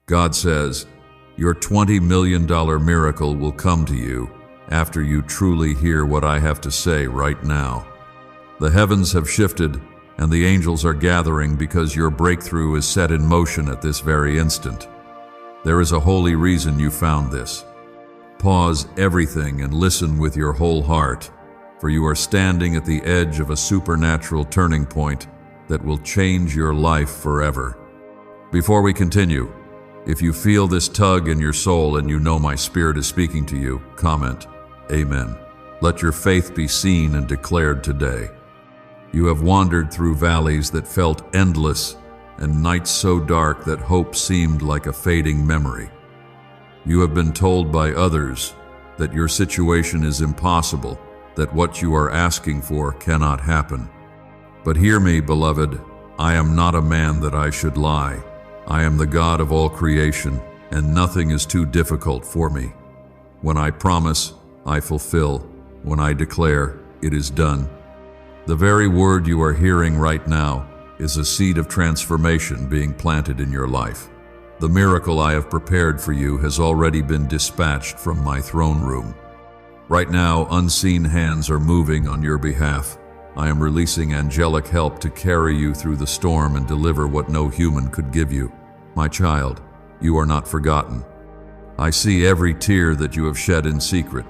God says, your $20 million miracle will come to you after you truly hear what I have to say right now. The heavens have shifted and the angels are gathering because your breakthrough is set in motion at this very instant. There is a holy reason you found this. Pause everything and listen with your whole heart, for you are standing at the edge of a supernatural turning point that will change your life forever. Before we continue, if you feel this tug in your soul and you know my spirit is speaking to you, comment, Amen. Let your faith be seen and declared today. You have wandered through valleys that felt endless and nights so dark that hope seemed like a fading memory. You have been told by others that your situation is impossible, that what you are asking for cannot happen. But hear me, beloved, I am not a man that I should lie. I am the God of all creation, and nothing is too difficult for me. When I promise, I fulfill. When I declare, it is done. The very word you are hearing right now is a seed of transformation being planted in your life. The miracle I have prepared for you has already been dispatched from my throne room. Right now, unseen hands are moving on your behalf. I am releasing angelic help to carry you through the storm and deliver what no human could give you. My child, you are not forgotten. I see every tear that you have shed in secret.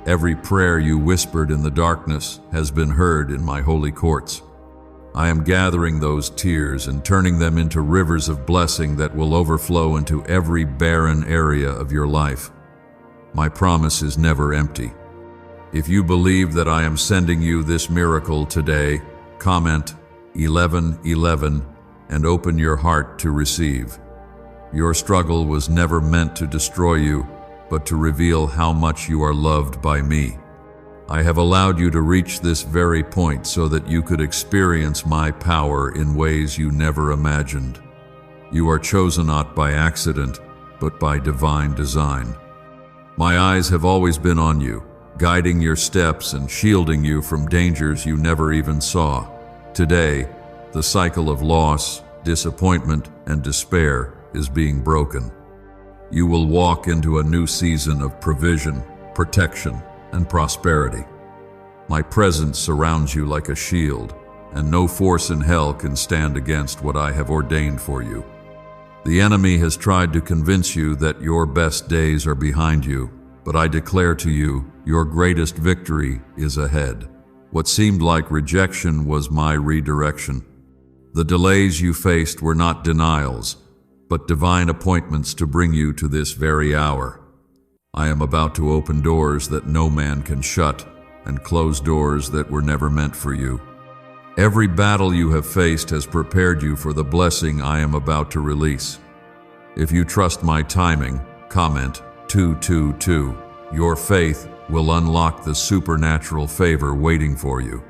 Every prayer you whispered in the darkness has been heard in my holy courts. I am gathering those tears and turning them into rivers of blessing that will overflow into every barren area of your life. My promise is never empty. If you believe that I am sending you this miracle today, comment 1111 and open your heart to receive. Your struggle was never meant to destroy you, but to reveal how much you are loved by me. I have allowed you to reach this very point so that you could experience my power in ways you never imagined. You are chosen not by accident, but by divine design. My eyes have always been on you, guiding your steps and shielding you from dangers you never even saw. Today, the cycle of loss, disappointment, and despair is being broken. You will walk into a new season of provision, protection, and prosperity. My presence surrounds you like a shield, and no force in hell can stand against what I have ordained for you. The enemy has tried to convince you that your best days are behind you, but I declare to you, your greatest victory is ahead. What seemed like rejection was my redirection. The delays you faced were not denials, but divine appointments to bring you to this very hour. I am about to open doors that no man can shut and close doors that were never meant for you. Every battle you have faced has prepared you for the blessing I am about to release. If you trust my timing, comment 222. Your faith will unlock the supernatural favor waiting for you.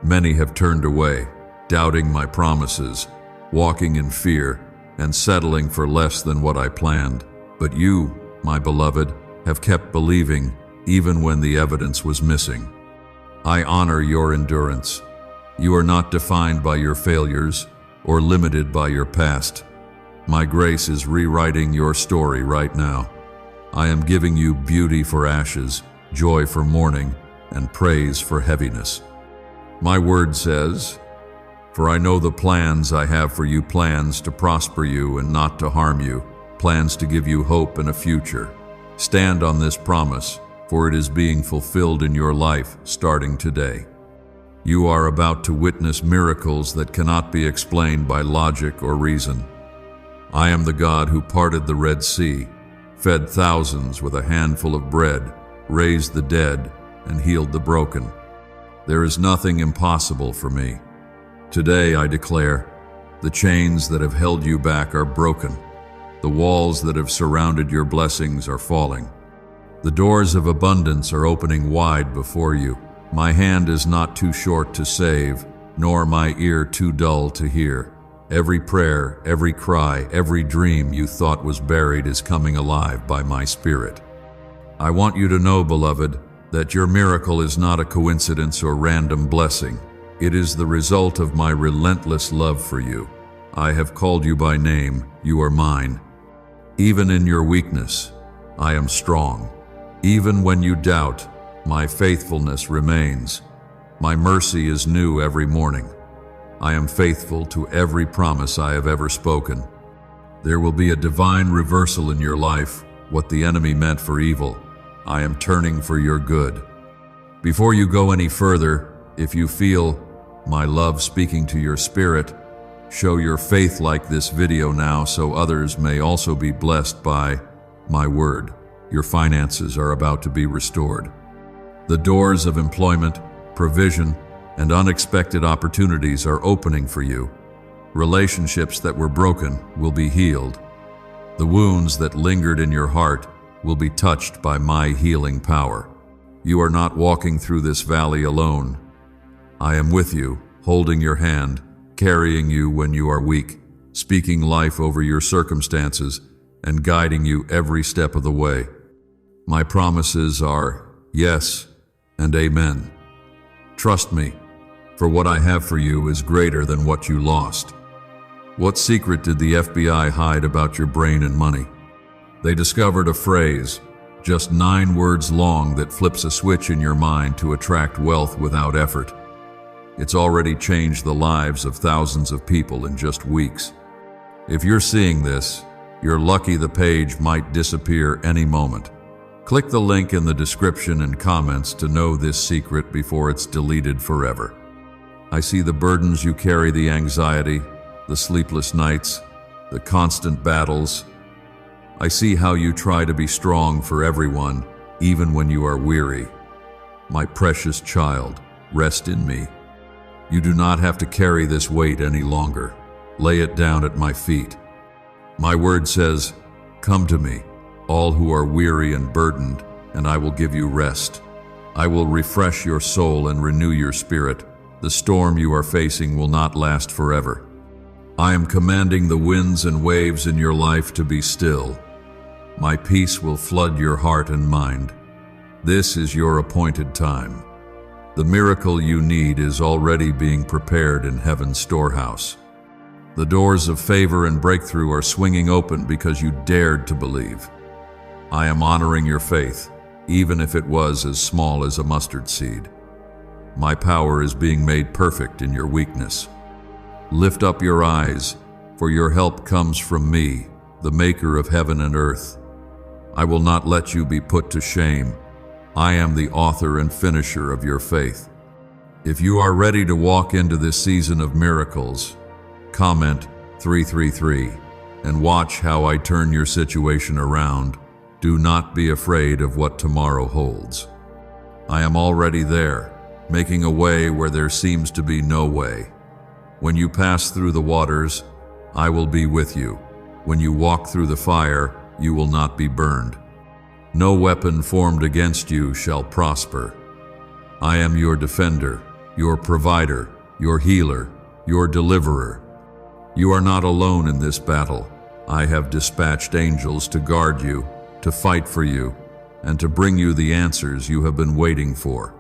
Many have turned away, doubting my promises, walking in fear, and settling for less than what I planned. But you, my beloved, have kept believing even when the evidence was missing. I honor your endurance. You are not defined by your failures or limited by your past. My grace is rewriting your story right now. I am giving you beauty for ashes, joy for mourning, and praise for heaviness. My word says, "For I know the plans I have for you, plans to prosper you and not to harm you, plans to give you hope and a future." Stand on this promise, for it is being fulfilled in your life starting today. You are about to witness miracles that cannot be explained by logic or reason. I am the God who parted the Red Sea, fed thousands with a handful of bread, raised the dead, and healed the broken. There is nothing impossible for me. Today I declare, the chains that have held you back are broken. The walls that have surrounded your blessings are falling. The doors of abundance are opening wide before you. My hand is not too short to save, nor my ear too dull to hear. Every prayer, every cry, every dream you thought was buried is coming alive by my Spirit. I want you to know, beloved, that your miracle is not a coincidence or random blessing. It is the result of my relentless love for you. I have called you by name. You are mine. Even in your weakness, I am strong. Even when you doubt, my faithfulness remains. My mercy is new every morning. I am faithful to every promise I have ever spoken. There will be a divine reversal in your life. What the enemy meant for evil, I am turning for your good. Before you go any further, if you feel my love speaking to your spirit, show your faith like this video now so others may also be blessed by my word. Your finances are about to be restored. The doors of employment, provision, and unexpected opportunities are opening for you. Relationships that were broken will be healed. The wounds that lingered in your heart will be touched by my healing power. You are not walking through this valley alone. I am with you, holding your hand, carrying you when you are weak, speaking life over your circumstances, and guiding you every step of the way. My promises are yes and amen. Trust me, for what I have for you is greater than what you lost. What secret did the FBI hide about your brain and money? They discovered a phrase, just 9 words long, that flips a switch in your mind to attract wealth without effort. It's already changed the lives of thousands of people in just weeks. If you're seeing this, you're lucky. The page might disappear any moment. Click the link in the description and comments to know this secret before it's deleted forever. I see the burdens you carry, the anxiety, the sleepless nights, the constant battles. I see how you try to be strong for everyone, even when you are weary. My precious child, rest in me. You do not have to carry this weight any longer. Lay it down at my feet. My word says, "Come to me, all who are weary and burdened, and I will give you rest. I will refresh your soul and renew your spirit. The storm you are facing will not last forever. I am commanding the winds and waves in your life to be still. My peace will flood your heart and mind. This is your appointed time. The miracle you need is already being prepared in heaven's storehouse. The doors of favor and breakthrough are swinging open because you dared to believe. I am honoring your faith, even if it was as small as a mustard seed. My power is being made perfect in your weakness. Lift up your eyes, for your help comes from me, the maker of heaven and earth. I will not let you be put to shame. I am the author and finisher of your faith. If you are ready to walk into this season of miracles, comment 333 and watch how I turn your situation around. Do not be afraid of what tomorrow holds. I am already there, making a way where there seems to be no way. When you pass through the waters, I will be with you. When you walk through the fire, you will not be burned. No weapon formed against you shall prosper. I am your defender, your provider, your healer, your deliverer. You are not alone in this battle. I have dispatched angels to guard you, to fight for you, and to bring you the answers you have been waiting for.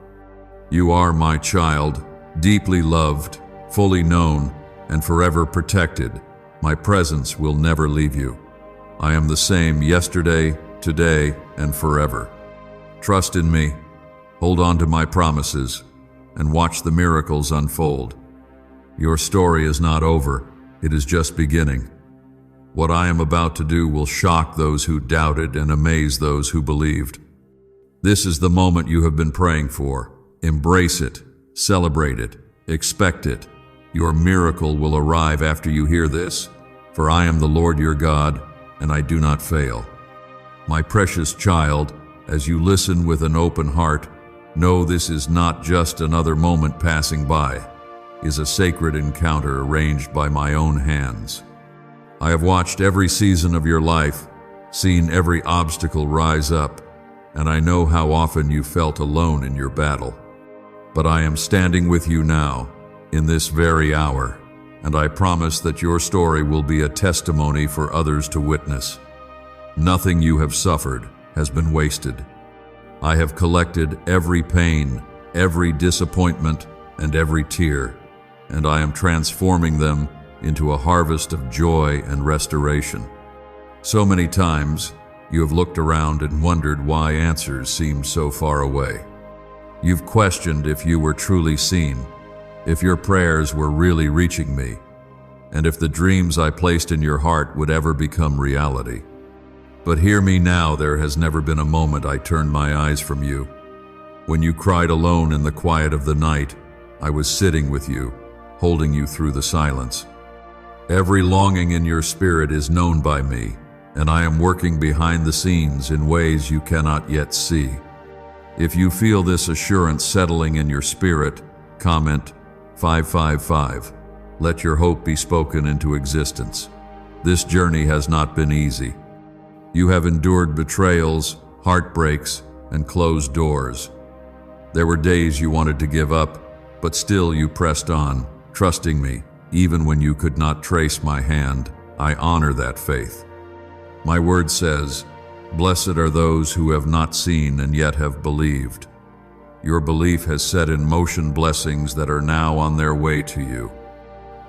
You are my child, deeply loved, fully known, and forever protected. My presence will never leave you. I am the same yesterday, today, and forever. Trust in me, hold on to my promises, and watch the miracles unfold. Your story is not over, it is just beginning. What I am about to do will shock those who doubted and amaze those who believed. This is the moment you have been praying for. Embrace it, celebrate it, expect it. Your miracle will arrive after you hear this, for I am the Lord your God, and I do not fail. My precious child, as you listen with an open heart, know this is not just another moment passing by, it is a sacred encounter arranged by my own hands. I have watched every season of your life, seen every obstacle rise up, and I know how often you felt alone in your battle. But I am standing with you now, in this very hour, and I promise that your story will be a testimony for others to witness. Nothing you have suffered has been wasted. I have collected every pain, every disappointment, and every tear, and I am transforming them into a harvest of joy and restoration. So many times, you have looked around and wondered why answers seem so far away. You've questioned if you were truly seen, if your prayers were really reaching me, and if the dreams I placed in your heart would ever become reality. But hear me now, there has never been a moment I turned my eyes from you. When you cried alone in the quiet of the night, I was sitting with you, holding you through the silence. Every longing in your spirit is known by me, and I am working behind the scenes in ways you cannot yet see. If you feel this assurance settling in your spirit, comment 555. Let your hope be spoken into existence. This journey has not been easy. You have endured betrayals, heartbreaks, and closed doors. There were days you wanted to give up, but still you pressed on, trusting me, even when you could not trace my hand. I honor that faith. My word says, "Blessed are those who have not seen and yet have believed." Your belief has set in motion blessings that are now on their way to you.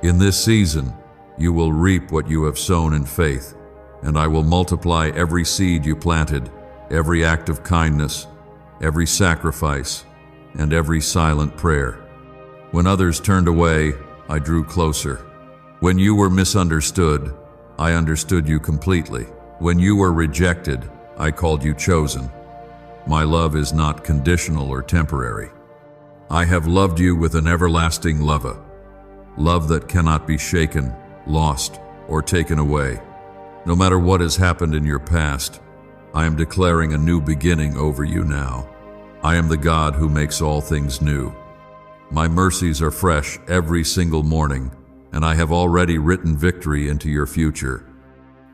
In this season, you will reap what you have sown in faith, and I will multiply every seed you planted, every act of kindness, every sacrifice, and every silent prayer. When others turned away, I drew closer. When you were misunderstood, I understood you completely. When you were rejected, I called you chosen. My love is not conditional or temporary. I have loved you with an everlasting love that cannot be shaken, lost, or taken away. No matter what has happened in your past, I am declaring a new beginning over you now. I am the God who makes all things new. My mercies are fresh every single morning, and I have already written victory into your future.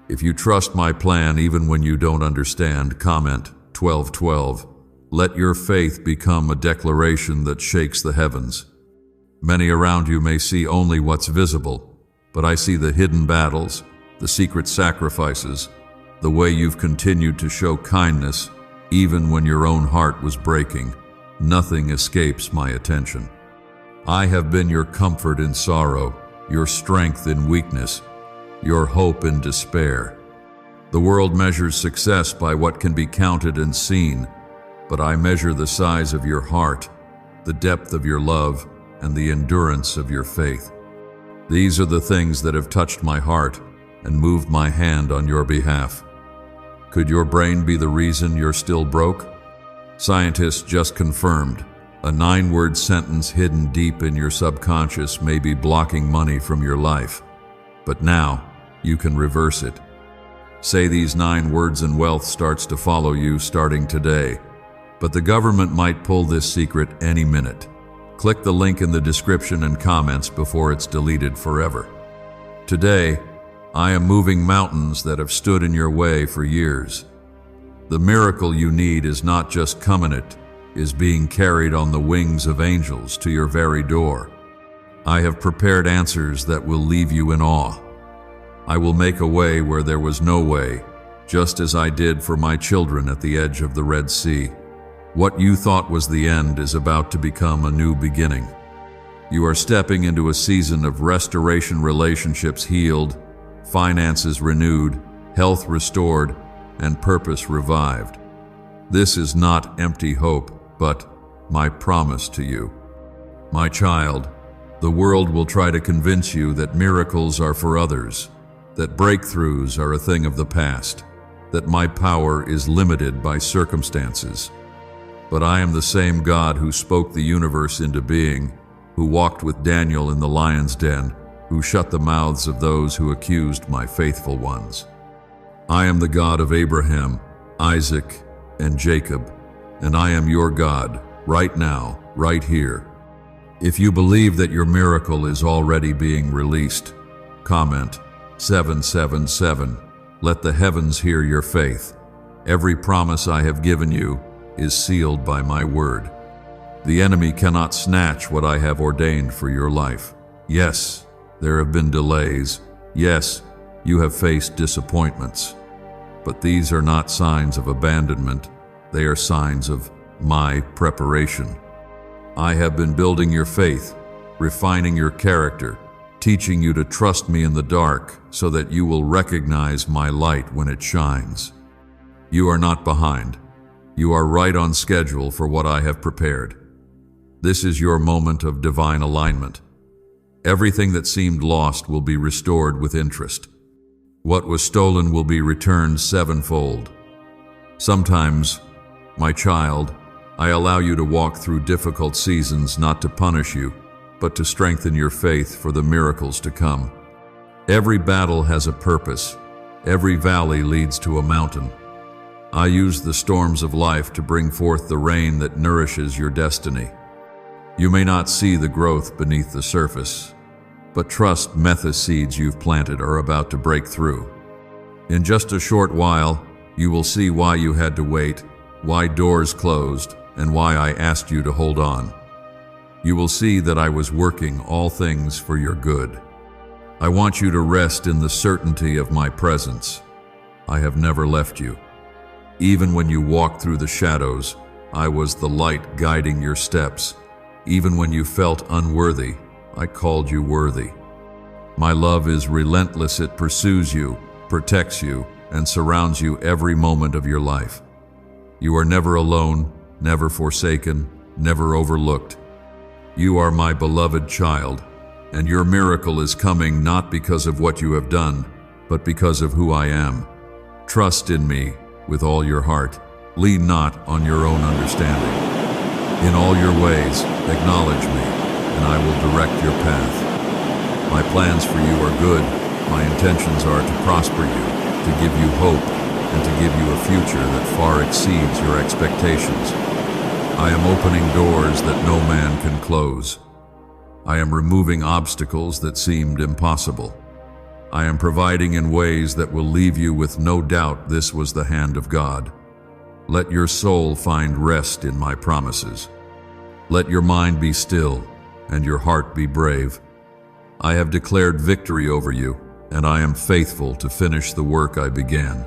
If you trust my plan even when you don't understand, comment 1212. Let your faith become a declaration that shakes the heavens. Many around you may see only what's visible, but I see the hidden battles, the secret sacrifices, the way you've continued to show kindness even when your own heart was breaking. Nothing escapes my attention. I have been your comfort in sorrow, your strength in weakness, your hope in despair. The world measures success by what can be counted and seen, but I measure the size of your heart, the depth of your love, and the endurance of your faith. These are the things that have touched my heart and moved my hand on your behalf. Could your brain be the reason you're still broke? Scientists just confirmed a 9-word sentence hidden deep in your subconscious may be blocking money from your life. But now, you can reverse it. Say these 9 words and wealth starts to follow you starting today. But the government might pull this secret any minute. Click the link in the description and comments before it's deleted forever. Today, I am moving mountains that have stood in your way for years. The miracle you need is not just coming, it is being carried on the wings of angels to your very door. I have prepared answers that will leave you in awe. I will make a way where there was no way, just as I did for my children at the edge of the Red Sea. What you thought was the end is about to become a new beginning. You are stepping into a season of restoration, relationships healed, finances renewed, health restored, and purpose revived. This is not empty hope, but my promise to you. My child, the world will try to convince you that miracles are for others, that breakthroughs are a thing of the past, that my power is limited by circumstances. But I am the same God who spoke the universe into being, who walked with Daniel in the lion's den, who shut the mouths of those who accused my faithful ones. I am the God of Abraham, Isaac, and Jacob, and I am your God, right now, right here. If you believe that your miracle is already being released, comment 777. Let the heavens hear your faith. Every promise I have given you is sealed by my word. The enemy cannot snatch what I have ordained for your life. Yes, there have been delays. Yes, you have faced disappointments. But these are not signs of abandonment. They are signs of my preparation. I have been building your faith, refining your character, teaching you to trust me in the dark so that you will recognize my light when it shines. You are not behind. You are right on schedule for what I have prepared. This is your moment of divine alignment. Everything that seemed lost will be restored with interest. What was stolen will be returned sevenfold. Sometimes, my child, I allow you to walk through difficult seasons not to punish you, but to strengthen your faith for the miracles to come. Every battle has a purpose. Every valley leads to a mountain. I use the storms of life to bring forth the rain that nourishes your destiny. You may not see the growth beneath the surface, but trust the seeds you've planted are about to break through. In just a short while, you will see why you had to wait, why doors closed, and why I asked you to hold on. You will see that I was working all things for your good. I want you to rest in the certainty of my presence. I have never left you. Even when you walked through the shadows, I was the light guiding your steps. Even when you felt unworthy, I called you worthy. My love is relentless. It pursues you, protects you, and surrounds you every moment of your life. You are never alone, never forsaken, never overlooked. You are my beloved child, and your miracle is coming not because of what you have done, but because of who I am. Trust in me with all your heart. Lean not on your own understanding. In all your ways, acknowledge me, and I will direct your path. My plans for you are good. My intentions are to prosper you, to give you hope, and to give you a future that far exceeds your expectations. I am opening doors that no man can close. I am removing obstacles that seemed impossible. I am providing in ways that will leave you with no doubt this was the hand of God. Let your soul find rest in my promises. Let your mind be still and your heart be brave. I have declared victory over you, and I am faithful to finish the work I began.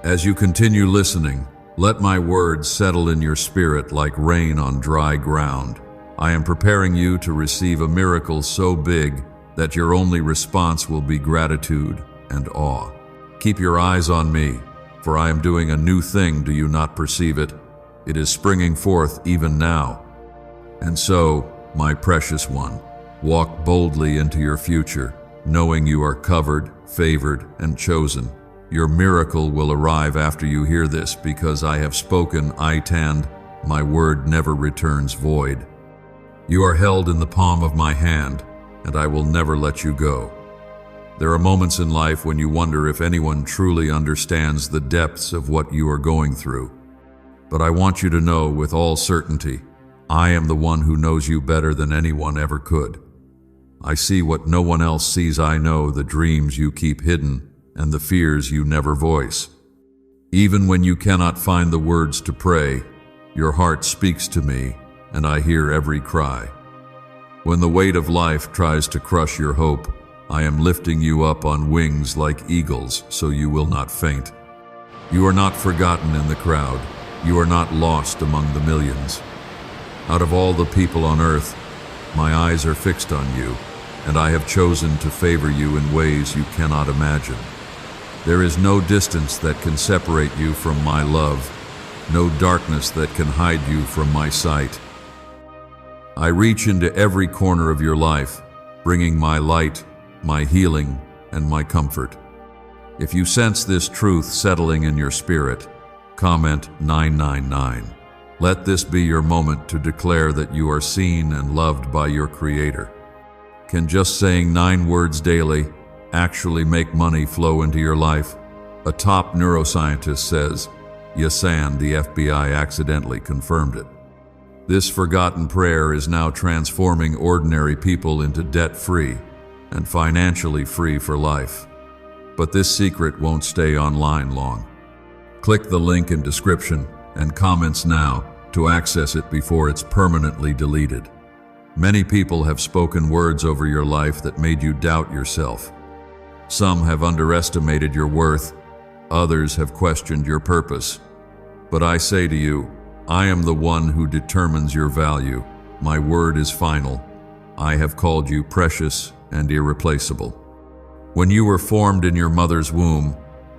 As you continue listening, let my words settle in your spirit like rain on dry ground. I am preparing you to receive a miracle so big that your only response will be gratitude and awe. Keep your eyes on me, for I am doing a new thing. Do you not perceive it? It is springing forth even now. And so, my precious one, walk boldly into your future, knowing you are covered, favored, and chosen. Your miracle will arrive after you hear this, because I have spoken. My word never returns void. You are held in the palm of my hand, and I will never let you go. There are moments in life when you wonder if anyone truly understands the depths of what you are going through. But I want you to know with all certainty, I am the one who knows you better than anyone ever could. I see what no one else sees. I know the dreams you keep hidden and the fears you never voice. Even when you cannot find the words to pray, your heart speaks to me, and I hear every cry. When the weight of life tries to crush your hope, I am lifting you up on wings like eagles, so you will not faint. You are not forgotten in the crowd. You are not lost among the millions. Out of all the people on earth, my eyes are fixed on you, and I have chosen to favor you in ways you cannot imagine. There is no distance that can separate you from my love, no darkness that can hide you from my sight. I reach into every corner of your life, bringing my light, my healing, and my comfort. If you sense this truth settling in your spirit, comment 999. Let this be your moment to declare that you are seen and loved by your Creator. Can just saying 9 words daily actually make money flow into your life? A top neuroscientist says, yes, and the FBI accidentally confirmed it. This forgotten prayer is now transforming ordinary people into debt-free and financially free for life. But this secret won't stay online long. Click the link in description and comments now to access it before it's permanently deleted. Many people have spoken words over your life that made you doubt yourself. Some have underestimated your worth, others have questioned your purpose. But I say to you, I am the one who determines your value. My word is final. I have called you precious and irreplaceable. When you were formed in your mother's womb,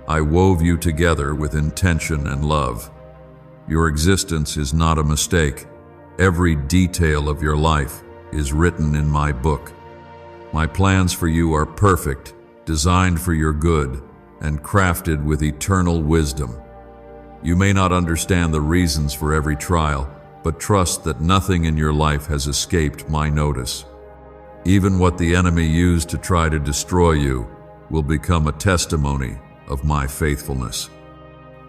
I wove you together with intention and love. Your existence is not a mistake. Every detail of your life is written in my book. My plans for you are perfect, designed for your good, and crafted with eternal wisdom. You may not understand the reasons for every trial, but trust that nothing in your life has escaped my notice. Even what the enemy used to try to destroy you will become a testimony of my faithfulness.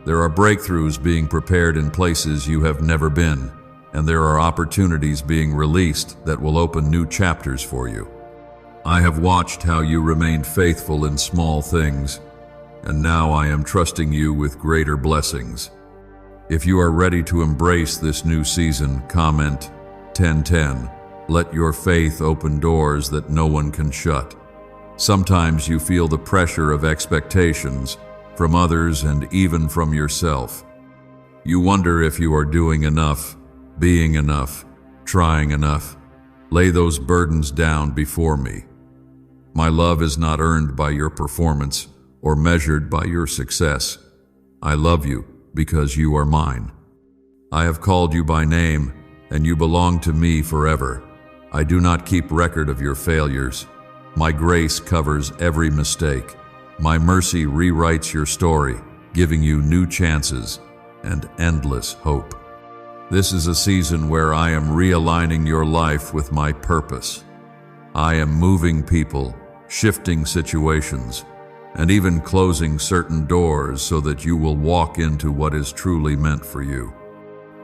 There are breakthroughs being prepared in places you have never been, and there are opportunities being released that will open new chapters for you. I have watched how you remained faithful in small things, and now I am trusting you with greater blessings. If you are ready to embrace this new season, comment 1010. Let your faith open doors that no one can shut. Sometimes you feel the pressure of expectations from others and even from yourself. You wonder if you are doing enough, being enough, trying enough. Lay those burdens down before me. My love is not earned by your performance or measured by your success. I love you because you are mine. I have called you by name, and you belong to me forever. I do not keep record of your failures. My grace covers every mistake. My mercy rewrites your story, giving you new chances and endless hope. This is a season where I am realigning your life with my purpose. I am moving people, shifting situations, and even closing certain doors so that you will walk into what is truly meant for you.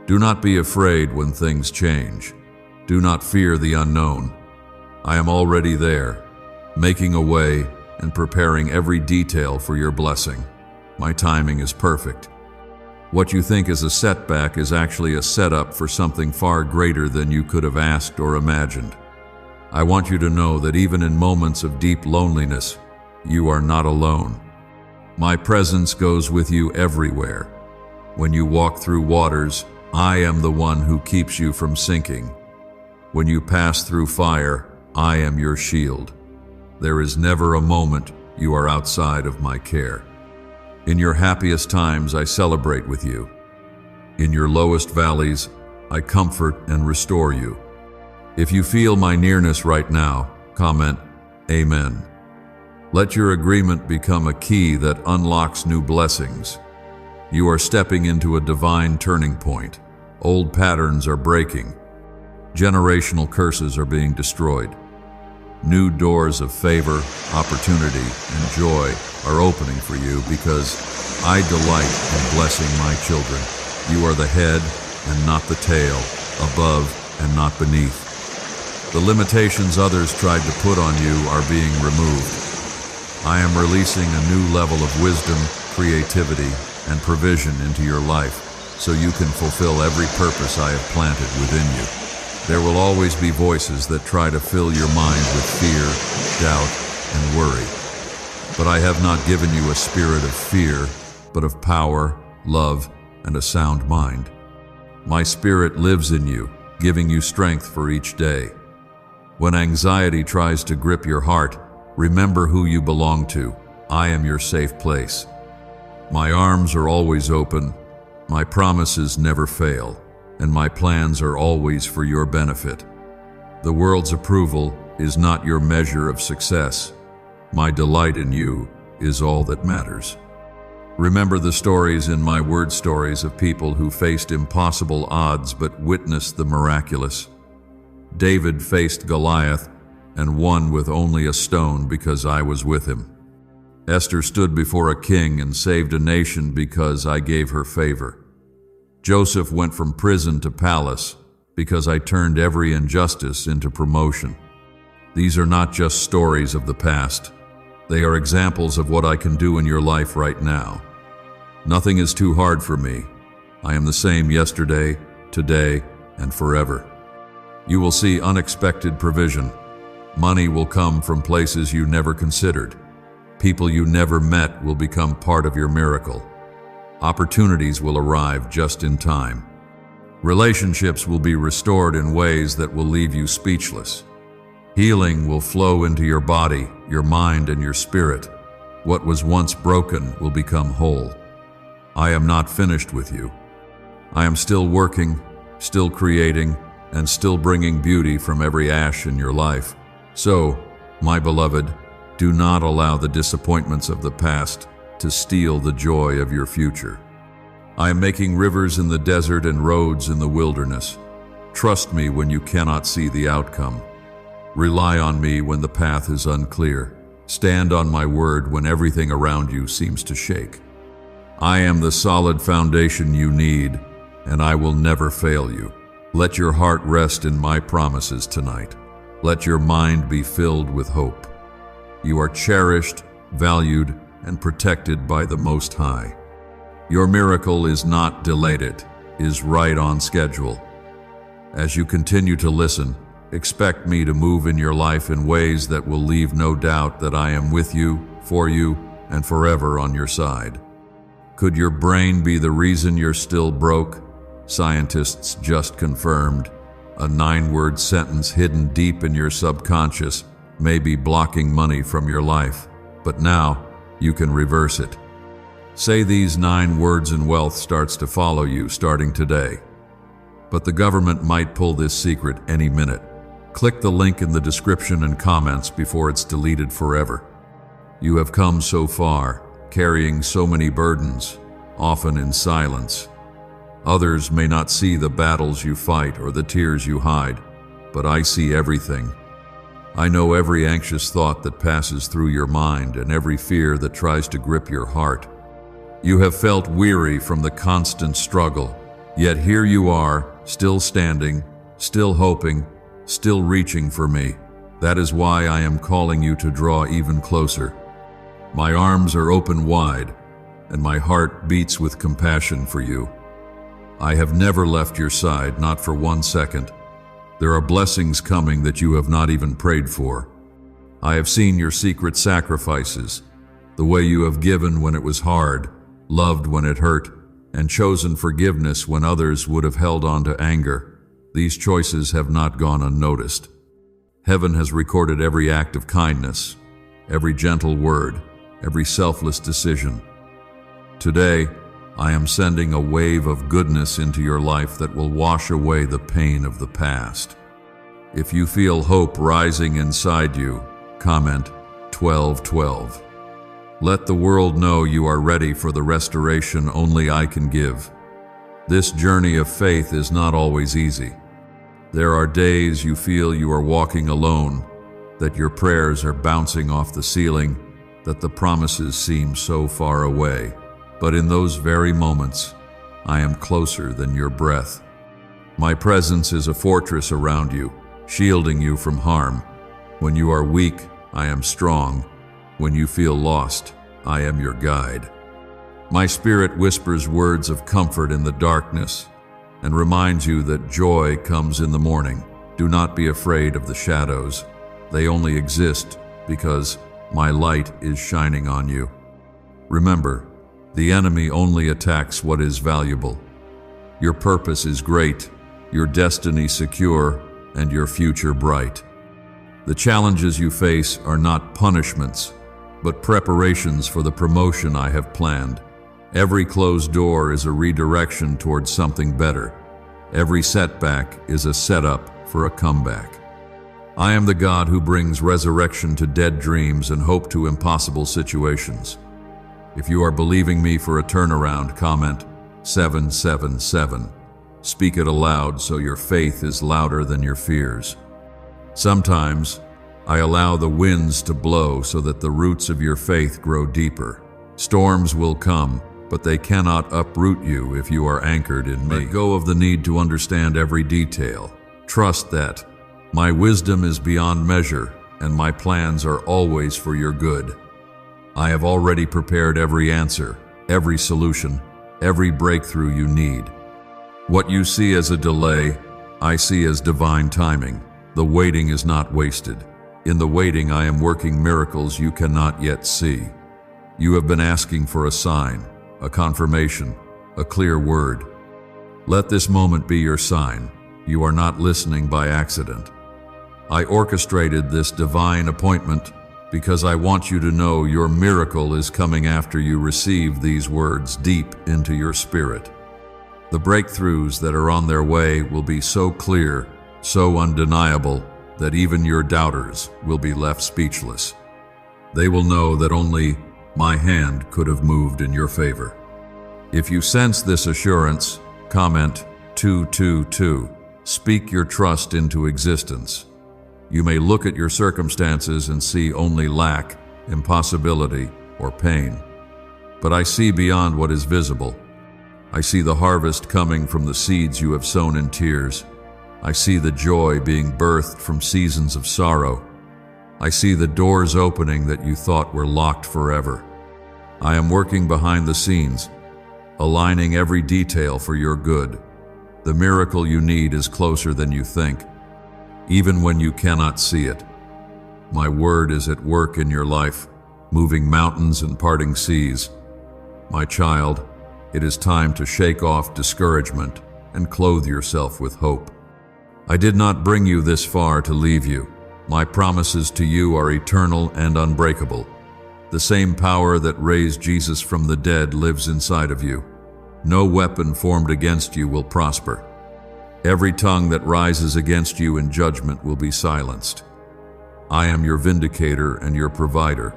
Do not be afraid when things change. Do not fear the unknown. I am already there, making a way and preparing every detail for your blessing. My timing is perfect. What you think is a setback is actually a setup for something far greater than you could have asked or imagined. I want you to know that even in moments of deep loneliness, you are not alone. My presence goes with you everywhere. When you walk through waters, I am the one who keeps you from sinking. When you pass through fire, I am your shield. There is never a moment you are outside of my care. In your happiest times, I celebrate with you. In your lowest valleys, I comfort and restore you. If you feel my nearness right now, comment, Amen. Let your agreement become a key that unlocks new blessings. You are stepping into a divine turning point. Old patterns are breaking. Generational curses are being destroyed. New doors of favor, opportunity, and joy are opening for you because I delight in blessing my children. You are the head and not the tail, above and not beneath. The limitations others tried to put on you are being removed. I am releasing a new level of wisdom, creativity, and provision into your life so you can fulfill every purpose I have planted within you. There will always be voices that try to fill your mind with fear, doubt, and worry. But I have not given you a spirit of fear, but of power, love, and a sound mind. My spirit lives in you, giving you strength for each day. When anxiety tries to grip your heart, remember who you belong to. I am your safe place. My arms are always open, my promises never fail, and my plans are always for your benefit. The world's approval is not your measure of success. My delight in you is all that matters. Remember the stories in my word stories of people who faced impossible odds but witnessed the miraculous. David faced Goliath and won with only a stone because I was with him. Esther stood before a king and saved a nation because I gave her favor. Joseph went from prison to palace because I turned every injustice into promotion. These are not just stories of the past. They are examples of what I can do in your life right now. Nothing is too hard for me. I am the same yesterday, today, and forever. You will see unexpected provision. Money will come from places you never considered. People you never met will become part of your miracle. Opportunities will arrive just in time. Relationships will be restored in ways that will leave you speechless. Healing will flow into your body, your mind, and your spirit. What was once broken will become whole. I am not finished with you. I am still working, still creating, and still bringing beauty from every ash in your life. So, my beloved, do not allow the disappointments of the past to steal the joy of your future. I am making rivers in the desert and roads in the wilderness. Trust me when you cannot see the outcome. Rely on me when the path is unclear. Stand on my word when everything around you seems to shake. I am the solid foundation you need, and I will never fail you. Let your heart rest in my promises tonight. Let your mind be filled with hope. You are cherished, valued, and protected by the Most High. Your miracle is not delayed, it is right on schedule. As you continue to listen, expect me to move in your life in ways that will leave no doubt that I am with you, for you, and forever on your side. Could your brain be the reason you're still broke? Scientists just confirmed. A 9-word sentence hidden deep in your subconscious may be blocking money from your life, but now you can reverse it. Say these 9 words and wealth starts to follow you starting today. But the government might pull this secret any minute. Click the link in the description and comments before it's deleted forever. You have come so far, carrying so many burdens, often in silence. Others may not see the battles you fight or the tears you hide, but I see everything. I know every anxious thought that passes through your mind and every fear that tries to grip your heart. You have felt weary from the constant struggle, yet here you are, still standing, still hoping, still reaching for me. That is why I am calling you to draw even closer. My arms are open wide, and my heart beats with compassion for you. I have never left your side, not for 1 second. There are blessings coming that you have not even prayed for. I have seen your secret sacrifices, the way you have given when it was hard, loved when it hurt, and chosen forgiveness when others would have held on to anger. These choices have not gone unnoticed. Heaven has recorded every act of kindness, every gentle word, every selfless decision. Today, I am sending a wave of goodness into your life that will wash away the pain of the past. If you feel hope rising inside you, comment 1212. Let the world know you are ready for the restoration only I can give. This journey of faith is not always easy. There are days you feel you are walking alone, that your prayers are bouncing off the ceiling, that the promises seem so far away. But in those very moments, I am closer than your breath. My presence is a fortress around you, shielding you from harm. When you are weak, I am strong. When you feel lost, I am your guide. My spirit whispers words of comfort in the darkness and reminds you that joy comes in the morning. Do not be afraid of the shadows. They only exist because my light is shining on you. Remember, the enemy only attacks what is valuable. Your purpose is great, your destiny secure, and your future bright. The challenges you face are not punishments, but preparations for the promotion I have planned. Every closed door is a redirection towards something better. Every setback is a setup for a comeback. I am the God who brings resurrection to dead dreams and hope to impossible situations. If you are believing me for a turnaround, comment 777. Speak it aloud so your faith is louder than your fears. Sometimes, I allow the winds to blow so that the roots of your faith grow deeper. Storms will come, but they cannot uproot you if you are anchored in me. Let go of the need to understand every detail. Trust that my wisdom is beyond measure and my plans are always for your good. I have already prepared every answer, every solution, every breakthrough you need. What you see as a delay, I see as divine timing. The waiting is not wasted. In the waiting, I am working miracles you cannot yet see. You have been asking for a sign, a confirmation, a clear word. Let this moment be your sign. You are not listening by accident. I orchestrated this divine appointment because I want you to know your miracle is coming after you receive these words deep into your spirit. The breakthroughs that are on their way will be so clear, so undeniable, that even your doubters will be left speechless. They will know that only my hand could have moved in your favor. If you sense this assurance, comment 222. Speak your trust into existence. You may look at your circumstances and see only lack, impossibility, or pain. But I see beyond what is visible. I see the harvest coming from the seeds you have sown in tears. I see the joy being birthed from seasons of sorrow. I see the doors opening that you thought were locked forever. I am working behind the scenes, aligning every detail for your good. The miracle you need is closer than you think, even when you cannot see it. My word is at work in your life, moving mountains and parting seas. My child, it is time to shake off discouragement and clothe yourself with hope. I did not bring you this far to leave you. My promises to you are eternal and unbreakable. The same power that raised Jesus from the dead lives inside of you. No weapon formed against you will prosper. Every tongue that rises against you in judgment will be silenced. I am your vindicator and your provider.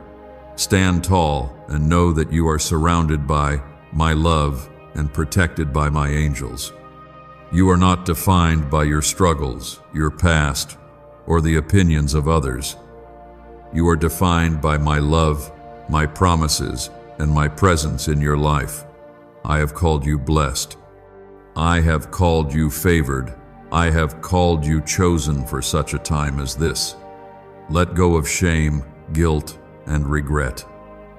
Stand tall and know that you are surrounded by my love and protected by my angels. You are not defined by your struggles, your past, or the opinions of others. You are defined by my love, my promises, and my presence in your life. I have called you blessed. I have called you favored. I have called you chosen for such a time as this. Let go of shame, guilt, and regret.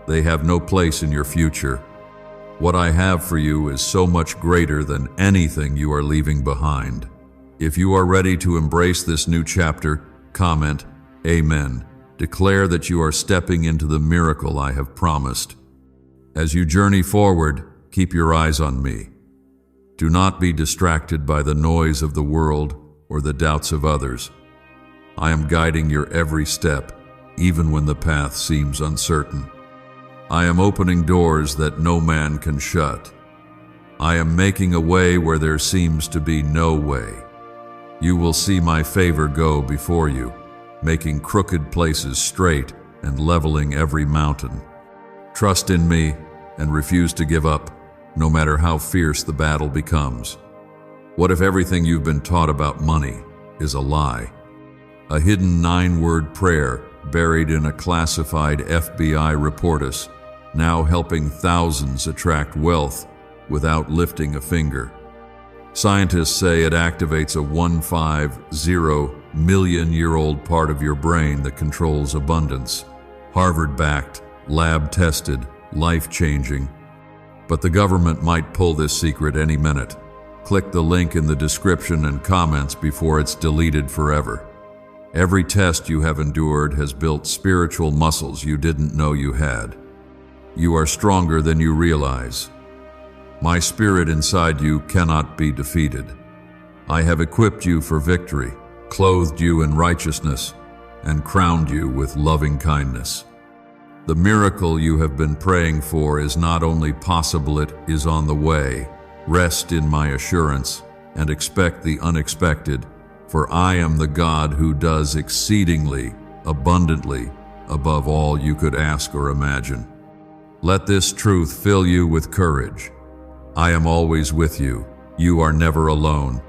They have no place in your future. What I have for you is so much greater than anything you are leaving behind. If you are ready to embrace this new chapter, comment, Amen. Declare that you are stepping into the miracle I have promised. As you journey forward, keep your eyes on me. Do not be distracted by the noise of the world or the doubts of others. I am guiding your every step, even when the path seems uncertain. I am opening doors that no man can shut. I am making a way where there seems to be no way. You will see my favor go before you, making crooked places straight and leveling every mountain. Trust in me and refuse to give up, no matter how fierce the battle becomes. What if everything you've been taught about money is a lie? A hidden 9-word prayer buried in a classified FBI report is now helping thousands attract wealth without lifting a finger. Scientists say it activates a 150-million-year-old part of your brain that controls abundance. Harvard-backed, lab-tested, life-changing. But the government might pull this secret any minute. Click the link in the description and comments before it's deleted forever. Every test you have endured has built spiritual muscles you didn't know you had. You are stronger than you realize. My spirit inside you cannot be defeated. I have equipped you for victory, clothed you in righteousness, and crowned you with loving kindness. The miracle you have been praying for is not only possible, it is on the way. Rest in my assurance and expect the unexpected, for I am the God who does exceedingly, abundantly, above all you could ask or imagine. Let this truth fill you with courage. I am always with you. You are never alone.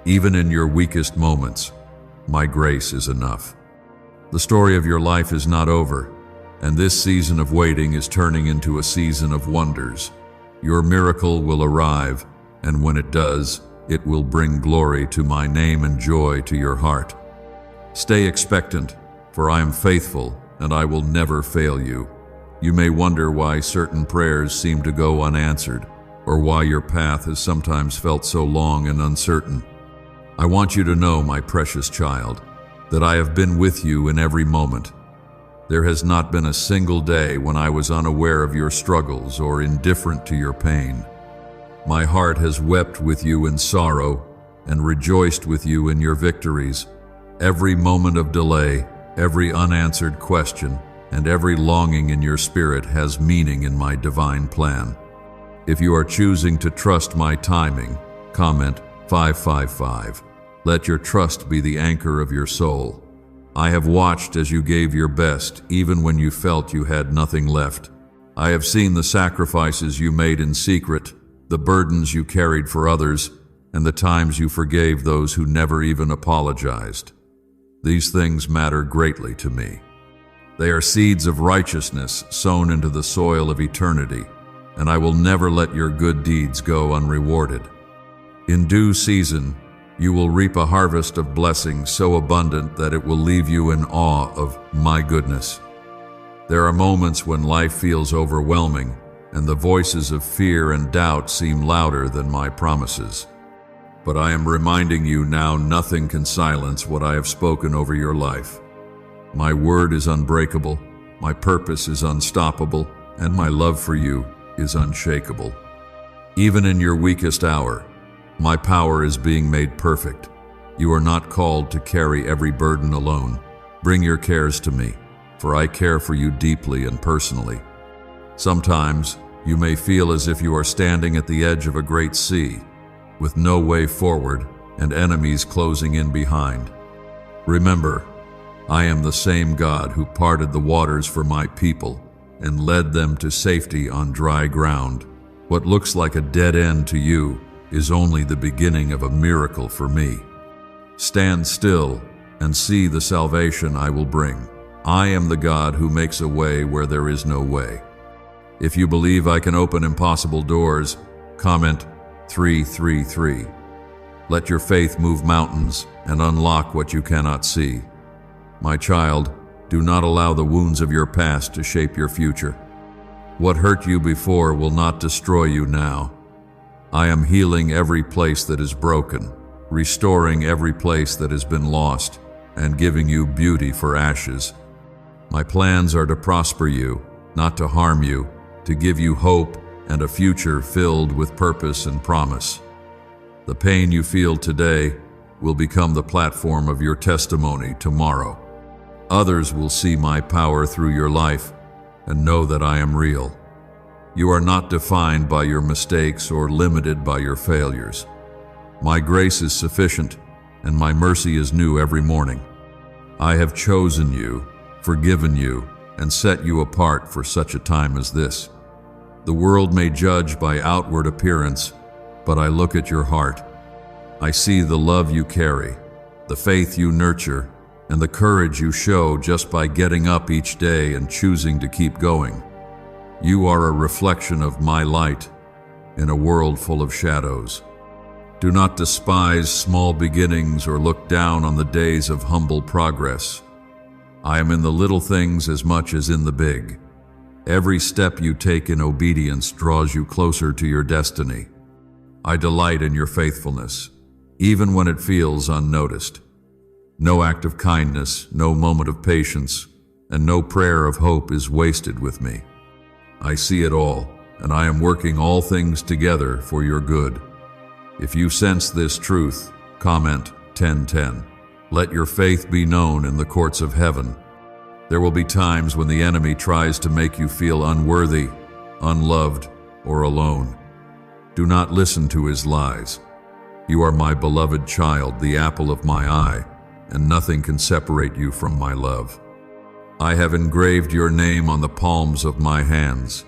Even in your weakest moments, my grace is enough. The story of your life is not over, and this season of waiting is turning into a season of wonders. Your miracle will arrive, and when it does, it will bring glory to my name and joy to your heart. Stay expectant, for I am faithful, and I will never fail you. You may wonder why certain prayers seem to go unanswered, or why your path has sometimes felt so long and uncertain. I want you to know, my precious child, that I have been with you in every moment. There has not been a single day when I was unaware of your struggles or indifferent to your pain. My heart has wept with you in sorrow and rejoiced with you in your victories. Every moment of delay, every unanswered question, and every longing in your spirit has meaning in my divine plan. If you are choosing to trust my timing, comment 555. Let your trust be the anchor of your soul. I have watched as you gave your best, even when you felt you had nothing left. I have seen the sacrifices you made in secret, the burdens you carried for others, and the times you forgave those who never even apologized. These things matter greatly to me. They are seeds of righteousness sown into the soil of eternity, and I will never let your good deeds go unrewarded. In due season, you will reap a harvest of blessings so abundant that it will leave you in awe of my goodness. There are moments when life feels overwhelming, and the voices of fear and doubt seem louder than my promises. But I am reminding you now, nothing can silence what I have spoken over your life. My word is unbreakable, my purpose is unstoppable, and my love for you is unshakable. Even in your weakest hour, my power is being made perfect. You are not called to carry every burden alone. Bring your cares to me, for I care for you deeply and personally. Sometimes you may feel as if you are standing at the edge of a great sea, with no way forward and enemies closing in behind. Remember, I am the same God who parted the waters for my people and led them to safety on dry ground. What looks like a dead end to you is only the beginning of a miracle for me. Stand still and see the salvation I will bring. I am the God who makes a way where there is no way. If you believe I can open impossible doors, comment 333. Let your faith move mountains and unlock what you cannot see. My child, do not allow the wounds of your past to shape your future. What hurt you before will not destroy you now. I am healing every place that is broken, restoring every place that has been lost, and giving you beauty for ashes. My plans are to prosper you, not to harm you, to give you hope and a future filled with purpose and promise. The pain you feel today will become the platform of your testimony tomorrow. Others will see my power through your life and know that I am real. You are not defined by your mistakes or limited by your failures. My grace is sufficient, and my mercy is new every morning. I have chosen you, forgiven you, and set you apart for such a time as this. The world may judge by outward appearance, but I look at your heart. I see the love you carry, the faith you nurture, and the courage you show just by getting up each day and choosing to keep going. You are a reflection of my light in a world full of shadows. Do not despise small beginnings or look down on the days of humble progress. I am in the little things as much as in the big. Every step you take in obedience draws you closer to your destiny. I delight in your faithfulness, even when it feels unnoticed. No act of kindness, no moment of patience, and no prayer of hope is wasted with me. I see it all, and I am working all things together for your good. If you sense this truth, comment 1010. Let your faith be known in the courts of heaven. There will be times when the enemy tries to make you feel unworthy, unloved, or alone. Do not listen to his lies. You are my beloved child, the apple of my eye, and nothing can separate you from my love. I have engraved your name on the palms of my hands.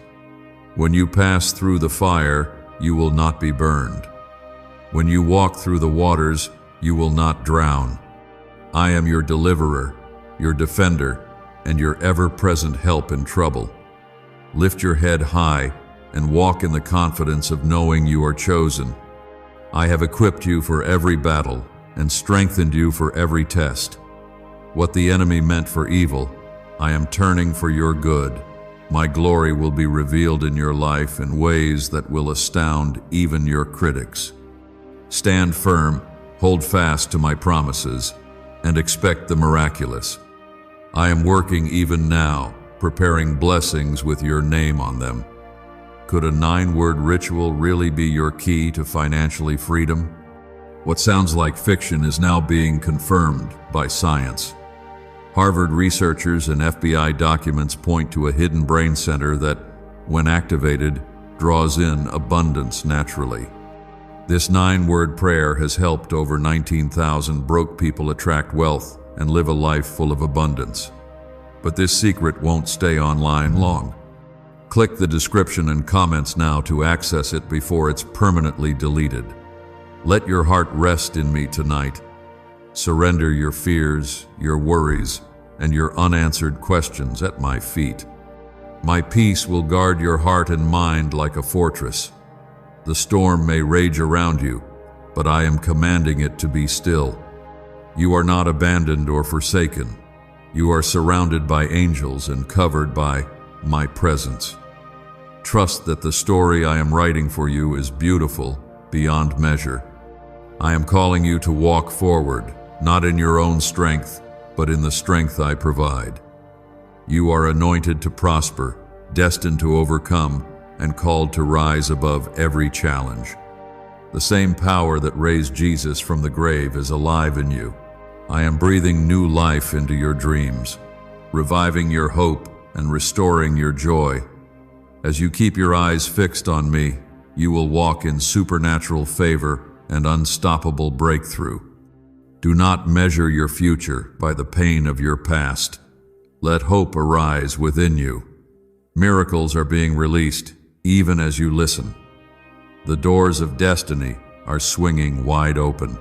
When you pass through the fire, you will not be burned. When you walk through the waters, you will not drown. I am your deliverer, your defender, and your ever-present help in trouble. Lift your head high and walk in the confidence of knowing you are chosen. I have equipped you for every battle and strengthened you for every test. What the enemy meant for evil, I am turning for your good. My glory will be revealed in your life in ways that will astound even your critics. Stand firm, hold fast to my promises, and expect the miraculous. I am working even now, preparing blessings with your name on them. Could a 9-word ritual really be your key to financially freedom? What sounds like fiction is now being confirmed by science. Harvard researchers and FBI documents point to a hidden brain center that, when activated, draws in abundance naturally. This 9-word prayer has helped over 19,000 broke people attract wealth and live a life full of abundance. But this secret won't stay online long. Click the description and comments now to access it before it's permanently deleted. Let your heart rest in me tonight. Surrender your fears, your worries, and your unanswered questions at my feet. My peace will guard your heart and mind like a fortress. The storm may rage around you, but I am commanding it to be still. You are not abandoned or forsaken. You are surrounded by angels and covered by my presence. Trust that the story I am writing for you is beautiful beyond measure. I am calling you to walk forward, not in your own strength, but in the strength I provide. You are anointed to prosper, destined to overcome, and called to rise above every challenge. The same power that raised Jesus from the grave is alive in you. I am breathing new life into your dreams, reviving your hope and restoring your joy. As you keep your eyes fixed on me, you will walk in supernatural favor and unstoppable breakthrough. Do not measure your future by the pain of your past. Let hope arise within you. Miracles are being released even as you listen. The doors of destiny are swinging wide open.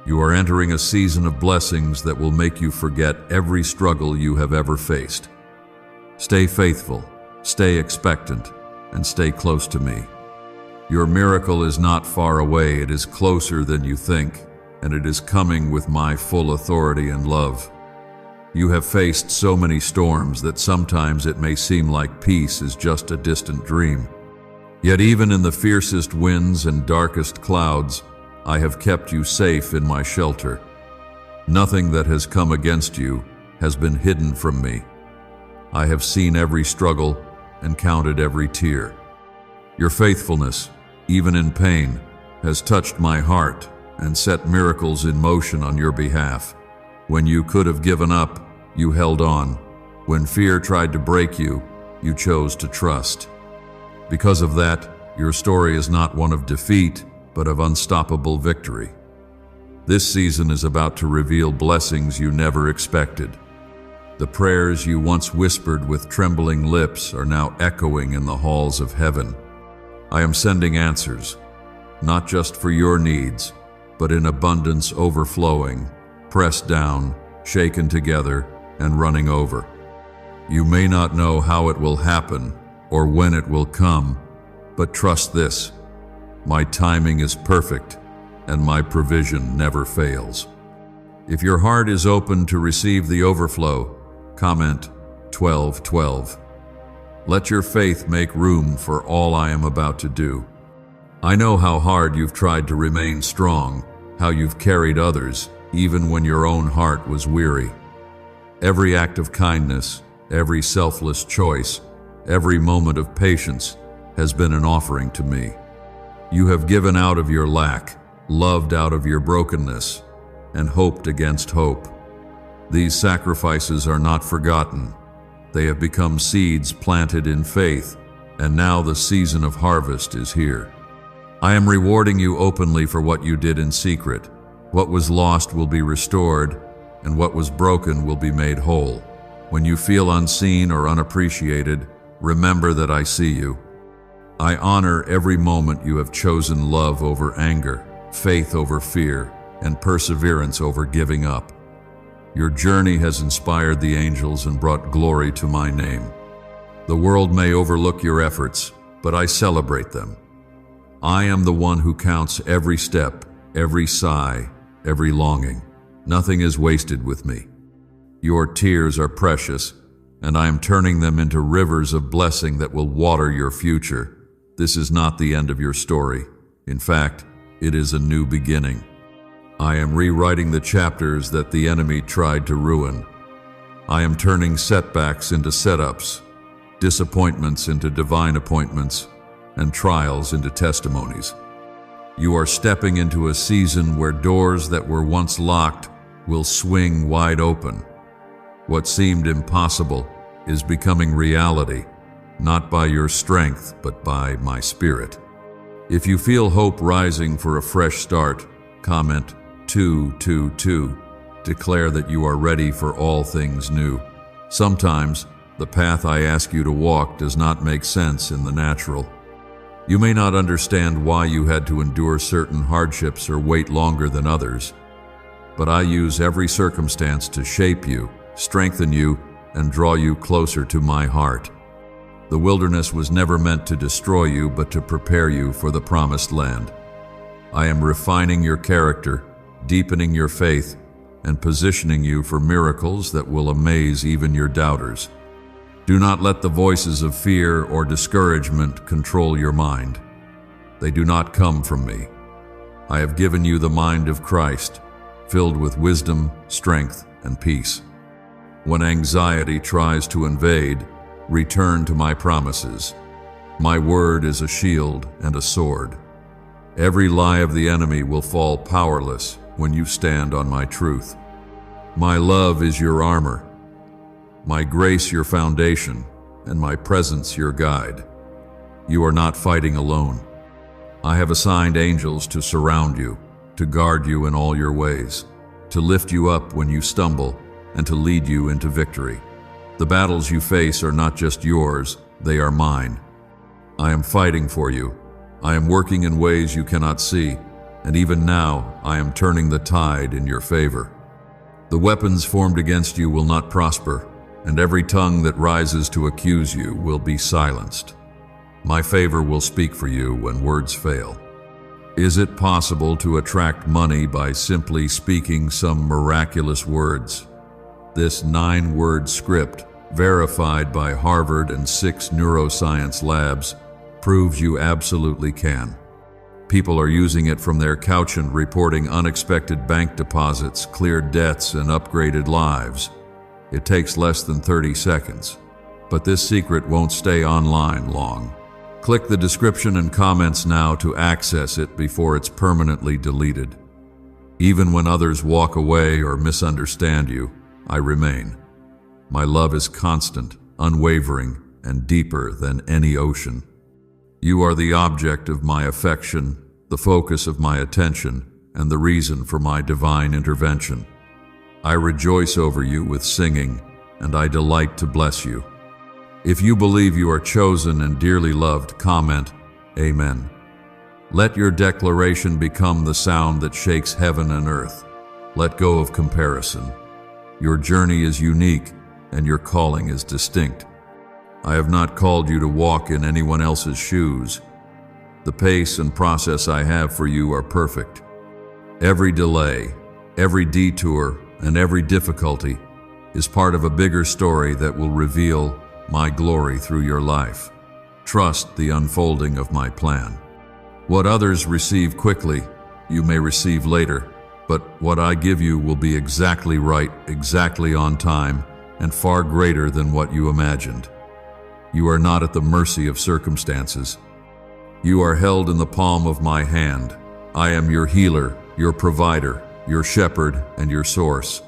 You are entering a season of blessings that will make you forget every struggle you have ever faced. Stay faithful, stay expectant, and stay close to me. Your miracle is not far away, it is closer than you think, and it is coming with my full authority and love. You have faced so many storms that sometimes it may seem like peace is just a distant dream. Yet even in the fiercest winds and darkest clouds, I have kept you safe in my shelter. Nothing that has come against you has been hidden from me. I have seen every struggle and counted every tear. Your faithfulness, even in pain, has touched my heart and set miracles in motion on your behalf. When you could have given up, you held on. When fear tried to break you, you chose to trust. Because of that, your story is not one of defeat, but of unstoppable victory. This season is about to reveal blessings you never expected. The prayers you once whispered with trembling lips are now echoing in the halls of heaven. I am sending answers, not just for your needs, but in abundance overflowing, pressed down, shaken together, and running over. You may not know how it will happen or when it will come, but trust this: my timing is perfect, and my provision never fails. If your heart is open to receive the overflow, comment 1212. Let your faith make room for all I am about to do. I know how hard you've tried to remain strong, how you've carried others, even when your own heart was weary. Every act of kindness, every selfless choice, every moment of patience has been an offering to me. You have given out of your lack, loved out of your brokenness, and hoped against hope. These sacrifices are not forgotten. They have become seeds planted in faith, and now the season of harvest is here. I am rewarding you openly for what you did in secret. What was lost will be restored, and what was broken will be made whole. When you feel unseen or unappreciated, remember that I see you. I honor every moment you have chosen love over anger, faith over fear, and perseverance over giving up. Your journey has inspired the angels and brought glory to my name. The world may overlook your efforts, but I celebrate them. I am the one who counts every step, every sigh, every longing. Nothing is wasted with me. Your tears are precious, and I am turning them into rivers of blessing that will water your future. This is not the end of your story. In fact, it is a new beginning. I am rewriting the chapters that the enemy tried to ruin. I am turning setbacks into setups, disappointments into divine appointments, and trials into testimonies. You are stepping into a season where doors that were once locked will swing wide open. What seemed impossible is becoming reality, not by your strength, but by my Spirit. If you feel hope rising for a fresh start, comment 222. Declare that you are ready for all things new. Sometimes, the path I ask you to walk does not make sense in the natural. You may not understand why you had to endure certain hardships or wait longer than others, but I use every circumstance to shape you, strengthen you, and draw you closer to my heart. The wilderness was never meant to destroy you, but to prepare you for the promised land. I am refining your character, deepening your faith, and positioning you for miracles that will amaze even your doubters. Do not let the voices of fear or discouragement control your mind. They do not come from me. I have given you the mind of Christ, filled with wisdom, strength, and peace. When anxiety tries to invade, return to my promises. My word is a shield and a sword. Every lie of the enemy will fall powerless when you stand on my truth. My love is your armor, my grace your foundation, and my presence your guide. You are not fighting alone. I have assigned angels to surround you, to guard you in all your ways, to lift you up when you stumble, and to lead you into victory. The battles you face are not just yours, they are mine. I am fighting for you. I am working in ways you cannot see, and even now I am turning the tide in your favor. The weapons formed against you will not prosper, and every tongue that rises to accuse you will be silenced. My favor will speak for you when words fail. Is it possible to attract money by simply speaking some miraculous words? This 9-word script, verified by Harvard and 6 neuroscience labs, proves you absolutely can. People are using it from their couch and reporting unexpected bank deposits, cleared debts, and upgraded lives. It takes less than 30 seconds. But this secret won't stay online long. Click the description and comments now to access it before it's permanently deleted. Even when others walk away or misunderstand you, I remain. My love is constant, unwavering, and deeper than any ocean. You are the object of my affection, the focus of my attention, and the reason for my divine intervention. I rejoice over you with singing, and I delight to bless you. If you believe you are chosen and dearly loved, comment, Amen. Let your declaration become the sound that shakes heaven and earth. Let go of comparison. Your journey is unique, and your calling is distinct. I have not called you to walk in anyone else's shoes. The pace and process I have for you are perfect. Every delay, every detour, and every difficulty is part of a bigger story that will reveal my glory through your life. Trust the unfolding of my plan. What others receive quickly, you may receive later, but what I give you will be exactly right, exactly on time, and far greater than what you imagined. You are not at the mercy of circumstances. You are held in the palm of my hand. I am your healer, your provider, your shepherd, and your source.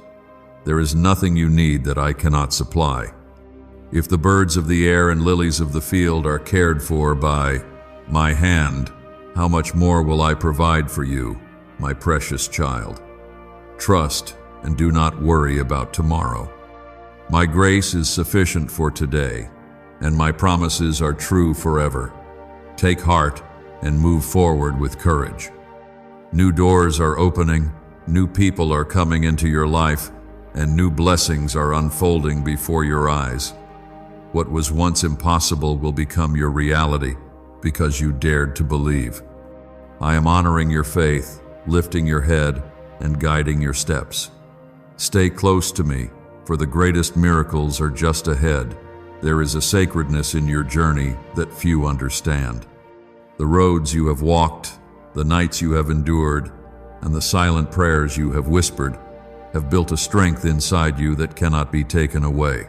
There is nothing you need that I cannot supply. If the birds of the air and lilies of the field are cared for by my hand, how much more will I provide for you, my precious child? Trust and do not worry about tomorrow. My grace is sufficient for today, and my promises are true forever. Take heart and move forward with courage. New doors are opening, new people are coming into your life, and new blessings are unfolding before your eyes. What was once impossible will become your reality because you dared to believe. I am honoring your faith, lifting your head, and guiding your steps. Stay close to me, for the greatest miracles are just ahead. There is a sacredness in your journey that few understand. The roads you have walked, the nights you have endured, and the silent prayers you have whispered have built a strength inside you that cannot be taken away.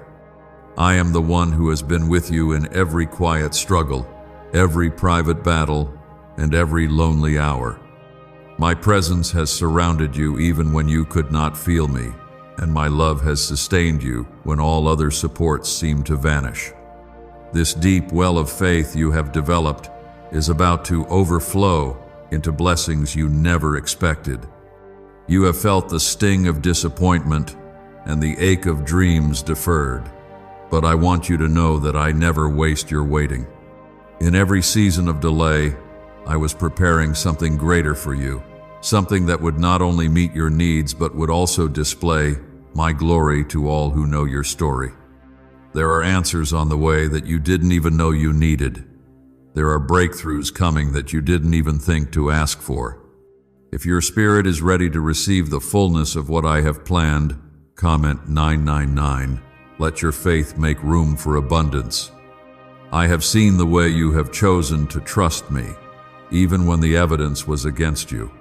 I am the one who has been with you in every quiet struggle, every private battle, and every lonely hour. My presence has surrounded you even when you could not feel me, and my love has sustained you when all other supports seem to vanish. This deep well of faith you have developed is about to overflow into blessings you never expected. You have felt the sting of disappointment and the ache of dreams deferred, but I want you to know that I never waste your waiting. In every season of delay, I was preparing something greater for you, something that would not only meet your needs but would also display my glory to all who know your story. There are answers on the way that you didn't even know you needed. There are breakthroughs coming that you didn't even think to ask for. If your spirit is ready to receive the fullness of what I have planned, comment 999. Let your faith make room for abundance. I have seen the way you have chosen to trust me, even when the evidence was against you.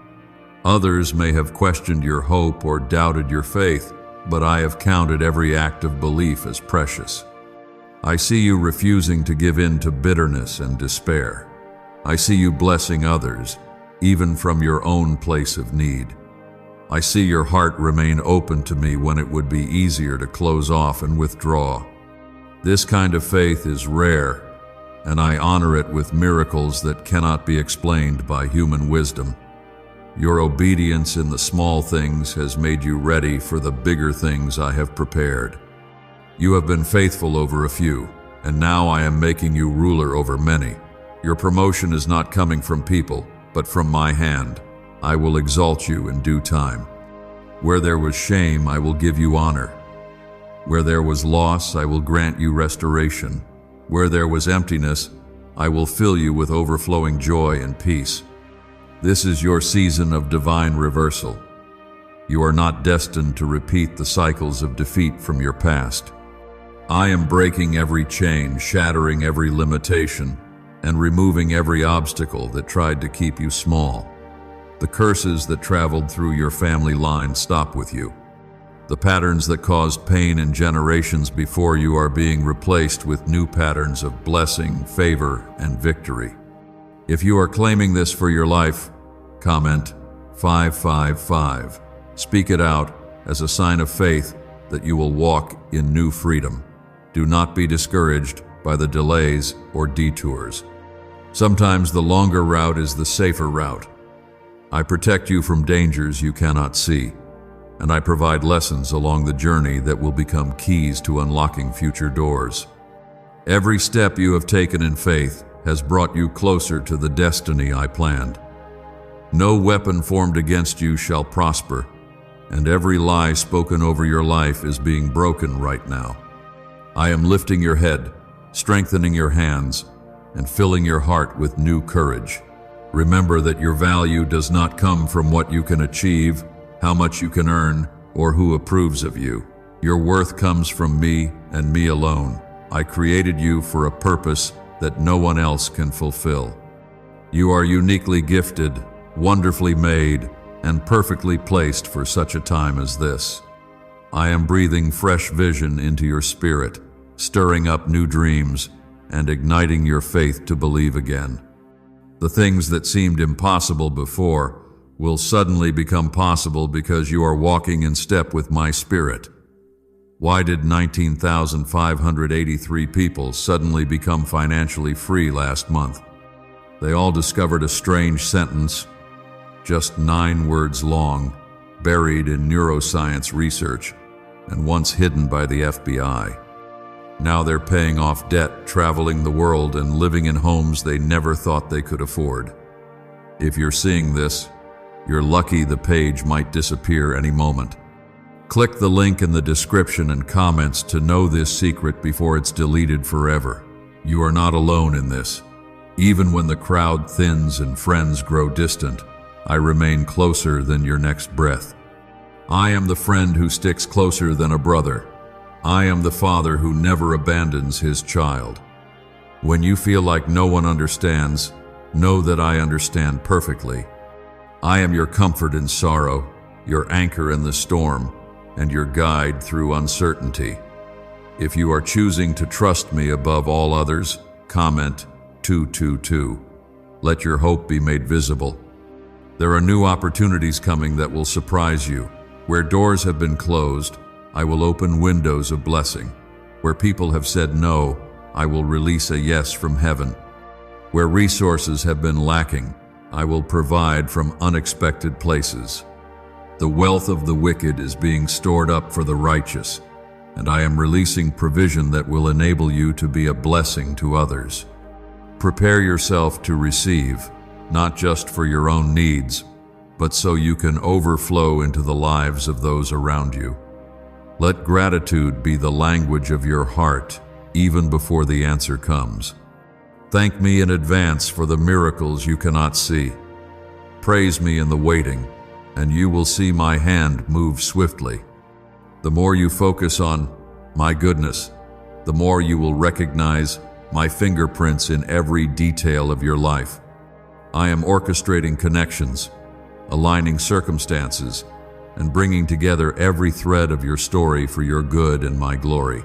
Others may have questioned your hope or doubted your faith, but I have counted every act of belief as precious. I see you refusing to give in to bitterness and despair. I see you blessing others, even from your own place of need. I see your heart remain open to me when it would be easier to close off and withdraw. This kind of faith is rare, and I honor it with miracles that cannot be explained by human wisdom. Your obedience in the small things has made you ready for the bigger things I have prepared. You have been faithful over a few, and now I am making you ruler over many. Your promotion is not coming from people, but from my hand. I will exalt you in due time. Where there was shame, I will give you honor. Where there was loss, I will grant you restoration. Where there was emptiness, I will fill you with overflowing joy and peace. This is your season of divine reversal. You are not destined to repeat the cycles of defeat from your past. I am breaking every chain, shattering every limitation, and removing every obstacle that tried to keep you small. The curses that traveled through your family line stop with you. The patterns that caused pain in generations before you are being replaced with new patterns of blessing, favor, and victory. If you are claiming this for your life, comment 555. Speak it out as a sign of faith that you will walk in new freedom. Do not be discouraged by the delays or detours. Sometimes the longer route is the safer route. I protect you from dangers you cannot see, and I provide lessons along the journey that will become keys to unlocking future doors. Every step you have taken in faith has brought you closer to the destiny I planned. No weapon formed against you shall prosper, and every lie spoken over your life is being broken right now. I am lifting your head, strengthening your hands, and filling your heart with new courage. Remember that your value does not come from what you can achieve, how much you can earn, or who approves of you. Your worth comes from me and me alone. I created you for a purpose that no one else can fulfill. You are uniquely gifted, wonderfully made, and perfectly placed for such a time as this. I am breathing fresh vision into your spirit, stirring up new dreams, and igniting your faith to believe again. The things that seemed impossible before will suddenly become possible because you are walking in step with my spirit. Why did 19,583 people suddenly become financially free last month? They all discovered a strange sentence, just 9 words long, buried in neuroscience research, and once hidden by the FBI. Now they're paying off debt, traveling the world, and living in homes they never thought they could afford. If you're seeing this, you're lucky the page might disappear any moment. Click the link in the description and comments to know this secret before it's deleted forever. You are not alone in this. Even when the crowd thins and friends grow distant, I remain closer than your next breath. I am the friend who sticks closer than a brother. I am the father who never abandons his child. When you feel like no one understands, know that I understand perfectly. I am your comfort in sorrow, your anchor in the storm, and your guide through uncertainty. If you are choosing to trust me above all others, comment 222. Let your hope be made visible. There are new opportunities coming that will surprise you. Where doors have been closed, I will open windows of blessing. Where people have said no, I will release a yes from heaven. Where resources have been lacking, I will provide from unexpected places. The wealth of the wicked is being stored up for the righteous, and I am releasing provision that will enable you to be a blessing to others. Prepare yourself to receive, not just for your own needs, but so you can overflow into the lives of those around you. Let gratitude be the language of your heart, even before the answer comes. Thank me in advance for the miracles you cannot see. Praise me in the waiting, and you will see my hand move swiftly. The more you focus on my goodness, the more you will recognize my fingerprints in every detail of your life. I am orchestrating connections, aligning circumstances, and bringing together every thread of your story for your good and my glory.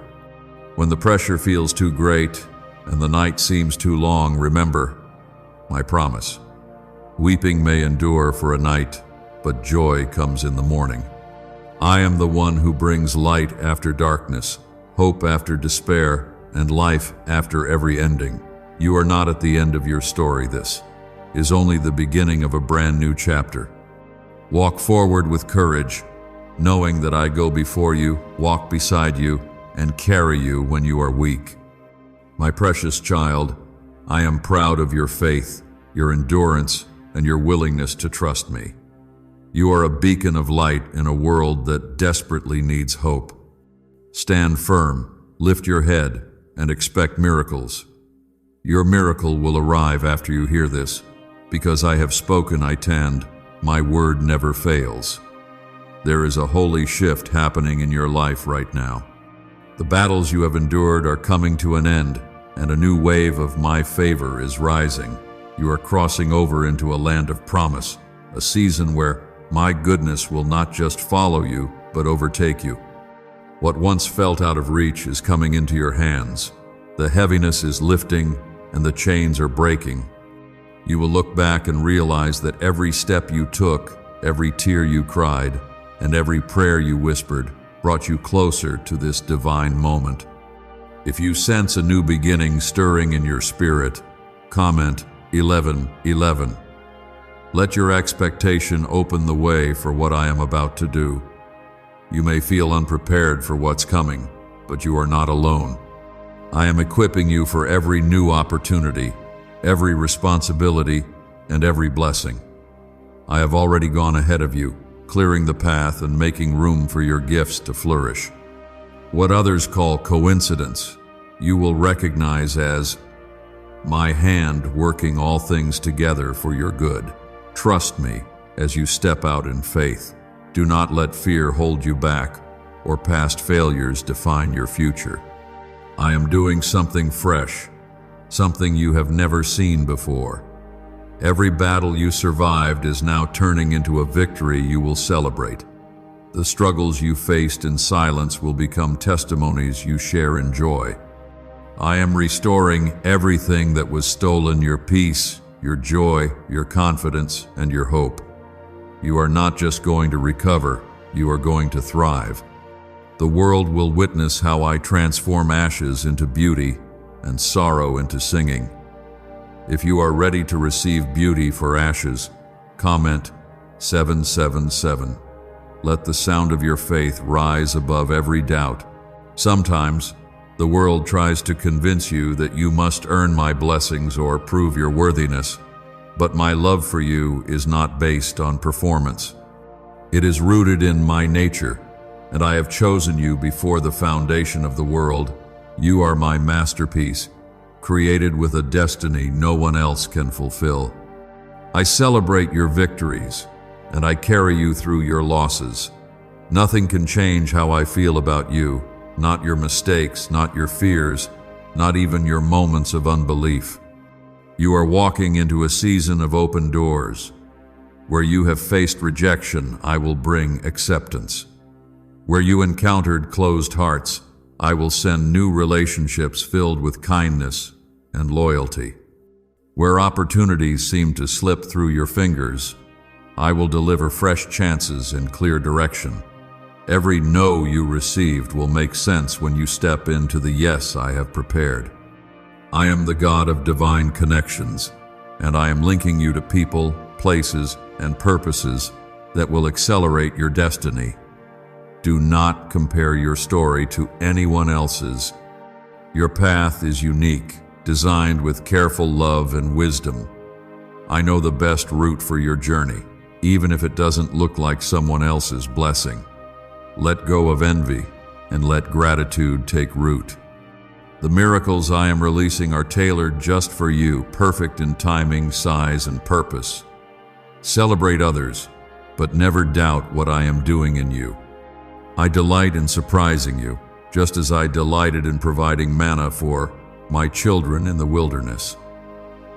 When the pressure feels too great and the night seems too long, remember my promise. Weeping may endure for a night, but joy comes in the morning. I am the one who brings light after darkness, hope after despair, and life after every ending. You are not at the end of your story. This is only the beginning of a brand new chapter. Walk forward with courage, knowing that I go before you, walk beside you, and carry you when you are weak. My precious child, I am proud of your faith, your endurance, and your willingness to trust me. You are a beacon of light in a world that desperately needs hope. Stand firm, lift your head, and expect miracles. Your miracle will arrive after you hear this. Because I have spoken, I tend. My word never fails. There is a holy shift happening in your life right now. The battles you have endured are coming to an end, and a new wave of my favor is rising. You are crossing over into a land of promise, a season where my goodness will not just follow you, but overtake you. What once felt out of reach is coming into your hands. The heaviness is lifting, and the chains are breaking. You will look back and realize that every step you took, every tear you cried, and every prayer you whispered brought you closer to this divine moment. If you sense a new beginning stirring in your spirit, comment 11:11. Let your expectation open the way for what I am about to do. You may feel unprepared for what's coming, but you are not alone. I am equipping you for every new opportunity, every responsibility, and every blessing. I have already gone ahead of you, clearing the path and making room for your gifts to flourish. What others call coincidence, you will recognize as my hand working all things together for your good. Trust me as you step out in faith. Do not let fear hold you back or past failures define your future. I am doing something fresh, something you have never seen before. Every battle you survived is now turning into a victory you will celebrate. The struggles you faced in silence will become testimonies you share in joy. I am restoring everything that was stolen: your peace, your joy, your confidence, and your hope. You are not just going to recover, you are going to thrive. The world will witness how I transform ashes into beauty and sorrow into singing. If you are ready to receive beauty for ashes, comment 777. Let the sound of your faith rise above every doubt. Sometimes, the world tries to convince you that you must earn my blessings or prove your worthiness, but my love for you is not based on performance. It is rooted in my nature, and I have chosen you before the foundation of the world. You are my masterpiece, created with a destiny no one else can fulfill. I celebrate your victories, and I carry you through your losses. Nothing can change how I feel about you, not your mistakes, not your fears, not even your moments of unbelief. You are walking into a season of open doors. Where you have faced rejection, I will bring acceptance. Where you encountered closed hearts, I will send new relationships filled with kindness and loyalty. Where opportunities seem to slip through your fingers, I will deliver fresh chances and clear direction. Every no you received will make sense when you step into the yes I have prepared. I am the God of divine connections, and I am linking you to people, places, and purposes that will accelerate your destiny. Do not compare your story to anyone else's. Your path is unique, designed with careful love and wisdom. I know the best route for your journey, even if it doesn't look like someone else's blessing. Let go of envy and let gratitude take root. The miracles I am releasing are tailored just for you, perfect in timing, size, and purpose. Celebrate others, but never doubt what I am doing in you. I delight in surprising you, just as I delighted in providing manna for my children in the wilderness.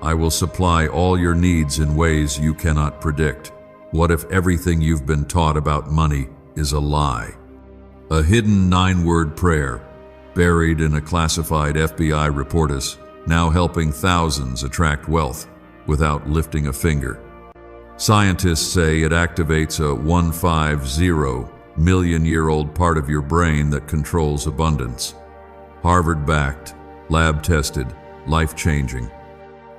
I will supply all your needs in ways you cannot predict. What if everything you've been taught about money is a lie? A hidden 9-word prayer, buried in a classified FBI report, is now helping thousands attract wealth without lifting a finger. Scientists say it activates a 150-million-year-old part of your brain that controls abundance. Harvard-backed, lab-tested, life-changing.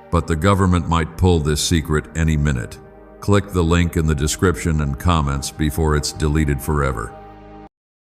But the government might pull this secret any minute. Click the link in the description and comments before it's deleted forever.